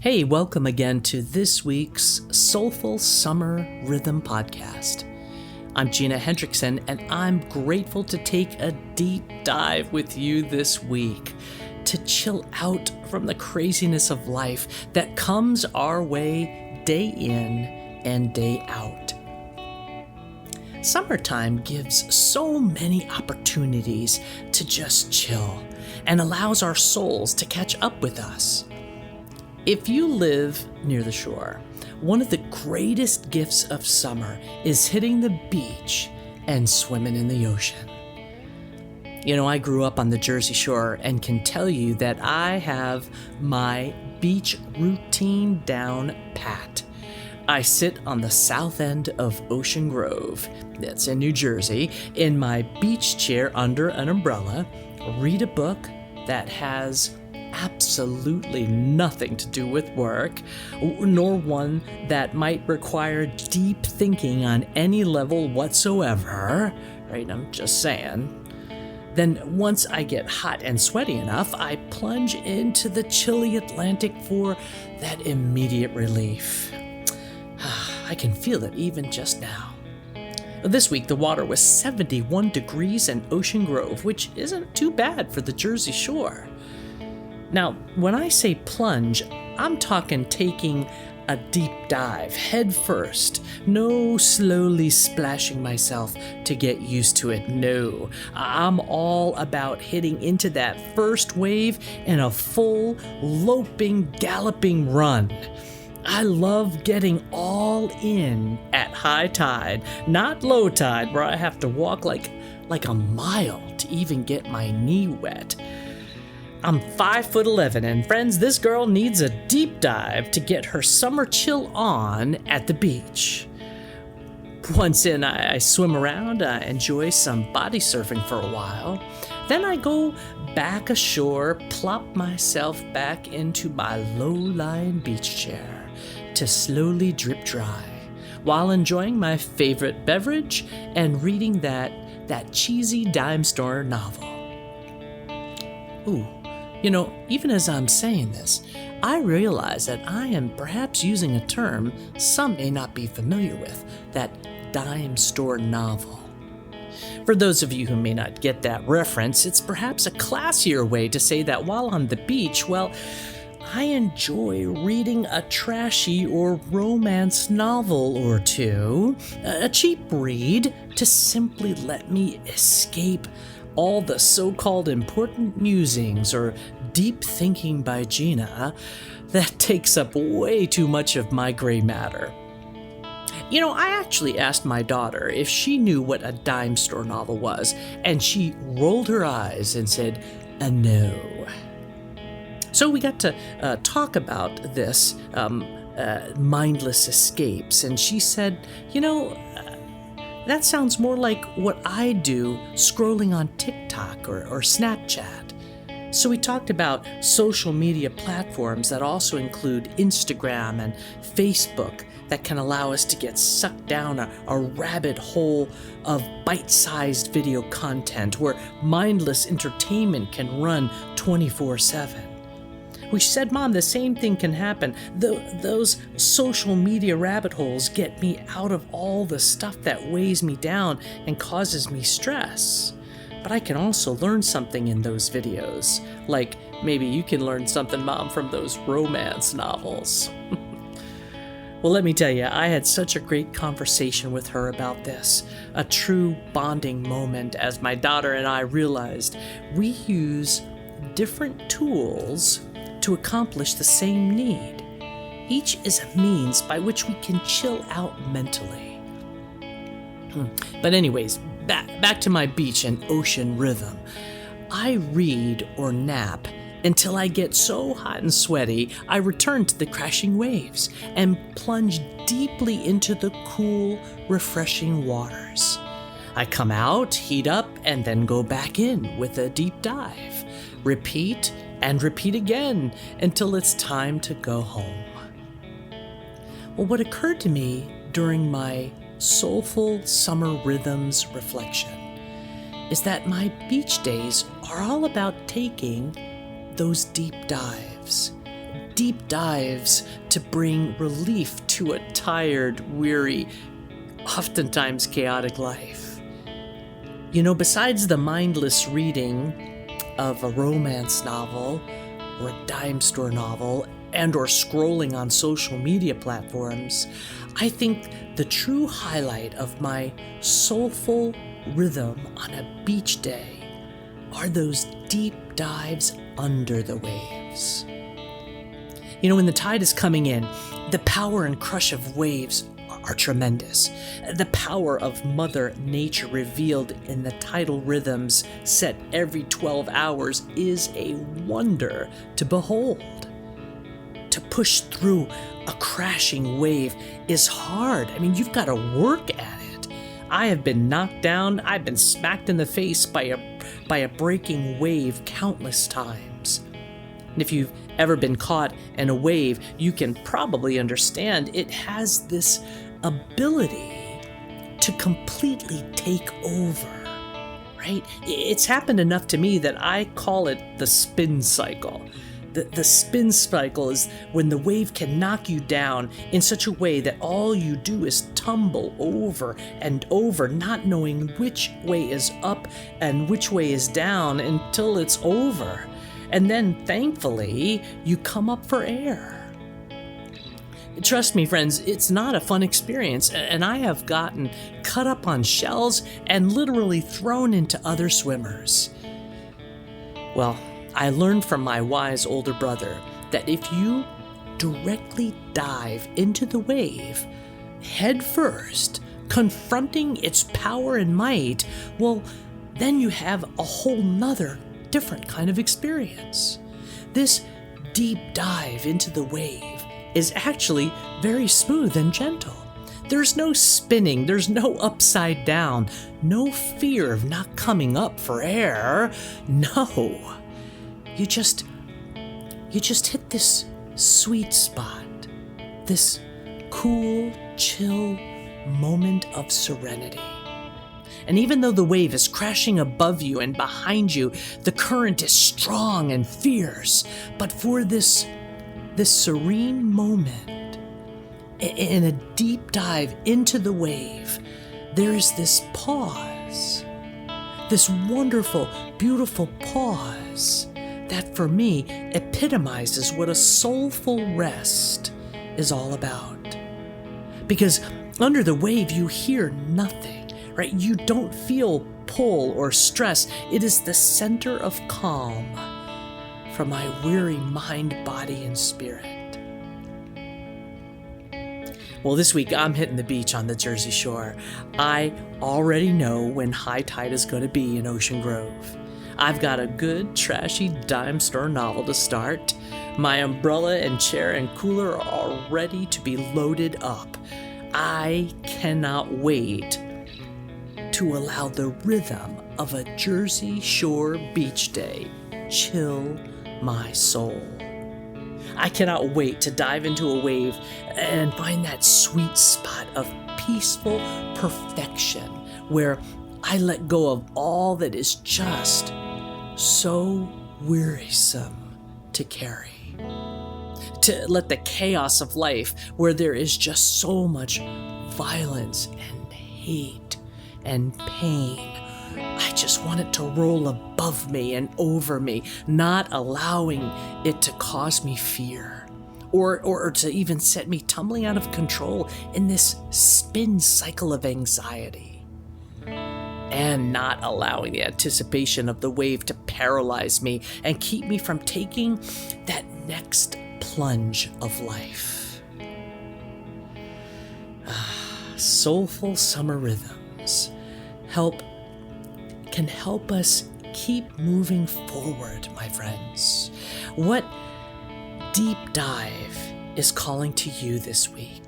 Hey, welcome again to this week's Soulful Summer Rhythm Podcast. I'm Gina Hendrickson, and I'm grateful to take a deep dive with you this week to chill out from the craziness of life that comes our way day in and day out. Summertime gives so many opportunities to just chill and allows our souls to catch up with us. If you live near the shore, one of the greatest gifts of summer is hitting the beach and swimming in the ocean. You know, I grew up on the Jersey Shore and can tell you that I have my beach routine down pat. I sit on the south end of Ocean Grove, that's in New Jersey, in my beach chair under an umbrella, read a book that has absolutely nothing to do with work, nor one that might require deep thinking on any level whatsoever, right? I'm just saying. Then once I get hot and sweaty enough, I plunge into the chilly Atlantic for that immediate relief. I can feel it even just now. This week, the water was 71 degrees in Ocean Grove, which isn't too bad for the Jersey Shore. Now, when I say plunge, I'm talking taking a deep dive, head first. No slowly splashing myself to get used to it. No, I'm all about hitting into that first wave in a full, loping, galloping run. I love getting all in at high tide, not low tide, where I have to walk like a mile to even get my knee wet. I'm 5'11", and friends, this girl needs a deep dive to get her summer chill on at the beach. Once in, I swim around, enjoy some body surfing for a while. Then I go back ashore, plop myself back into my low-lying beach chair to slowly drip dry, while enjoying my favorite beverage and reading that cheesy dime store novel. Ooh. You know, even as I'm saying this, I realize that I am perhaps using a term some may not be familiar with, that dime store novel. For those of you who may not get that reference, it's perhaps a classier way to say that while on the beach, well, I enjoy reading a trashy or romance novel or two, a cheap read to simply let me escape all the so-called important musings or deep thinking by Gina that takes up way too much of my gray matter. You know, I actually asked my daughter if she knew what a dime store novel was, and she rolled her eyes and said, no. So we got to talk about this mindless escapes, and she said, that sounds more like what I do scrolling on TikTok or Snapchat. So we talked about social media platforms that also include Instagram and Facebook that can allow us to get sucked down a rabbit hole of bite-sized video content where mindless entertainment can run 24/7. We said, Mom, the same thing can happen. Those social media rabbit holes get me out of all the stuff that weighs me down and causes me stress. But I can also learn something in those videos. Like maybe you can learn something, Mom, from those romance novels. Well, let me tell you, I had such a great conversation with her about this. A true bonding moment as my daughter and I realized we use different tools to accomplish the same need. Each is a means by which we can chill out mentally. But anyways, back to my beach and ocean rhythm. I read or nap until I get so hot and sweaty, I return to the crashing waves and plunge deeply into the cool, refreshing waters. I come out, heat up, and then go back in with a deep dive. Repeat and repeat again until it's time to go home. Well, what occurred to me during my Soulful Summer Rhythms reflection is that my beach days are all about taking those deep dives, deep dives to bring relief to a tired, weary, oftentimes chaotic life. Besides the mindless reading of a romance novel or a dime store novel and or scrolling on social media platforms, I think the true highlight of my soulful rhythm on a beach day are those deep dives under the waves. When the tide is coming in, the power and crush of waves are tremendous. The power of Mother Nature revealed in the tidal rhythms set every 12 hours is a wonder to behold. To push through a crashing wave is hard. You've got to work at it. I have been knocked down. I've been smacked in the face by a breaking wave countless times. And if you've ever been caught in a wave, you can probably understand it has this ability to completely take over, right? It's happened enough to me that I call it the spin cycle. The spin cycle is when the wave can knock you down in such a way that all you do is tumble over and over, not knowing which way is up and which way is down until it's over. And then, thankfully, you come up for air. Trust me, friends, it's not a fun experience, and I have gotten cut up on shells and literally thrown into other swimmers. Well, I learned from my wise older brother that if you directly dive into the wave, head first, confronting its power and might, well, then you have a whole nother different kind of experience. This deep dive into the wave is actually very smooth and gentle. There's no spinning, there's no upside down, no fear of not coming up for air. No. You just hit this sweet spot, this cool, chill moment of serenity. And even though the wave is crashing above you and behind you, the current is strong and fierce. But for this serene moment, in a deep dive into the wave, there is this pause, this wonderful, beautiful pause that for me epitomizes what a soulful rest is all about. Because under the wave, you hear nothing, right? You don't feel pull or stress. It is the center of calm for my weary mind, body, and spirit. Well, this week I'm hitting the beach on the Jersey Shore. I already know when high tide is going to be in Ocean Grove. I've got a good, trashy dime store novel to start. My umbrella and chair and cooler are all ready to be loaded up. I cannot wait to allow the rhythm of a Jersey Shore beach day chill my soul. I cannot wait to dive into a wave and find that sweet spot of peaceful perfection where I let go of all that is just so wearisome to carry. To let the chaos of life where there is just so much violence and hate and pain, I just want it to roll above me and over me, not allowing it to cause me fear or to even set me tumbling out of control in this spin cycle of anxiety. And not allowing the anticipation of the wave to paralyze me and keep me from taking that next plunge of life. Soulful summer rhythms can help us keep moving forward, my friends. What deep dive is calling to you this week?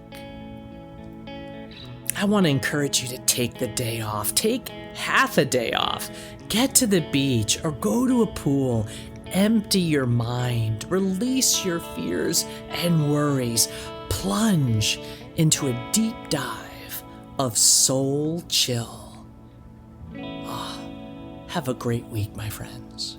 I want to encourage you to take the day off. Take half a day off. Get to the beach or go to a pool. Empty your mind. Release your fears and worries. Plunge into a deep dive of soul chill. Have a great week, my friends.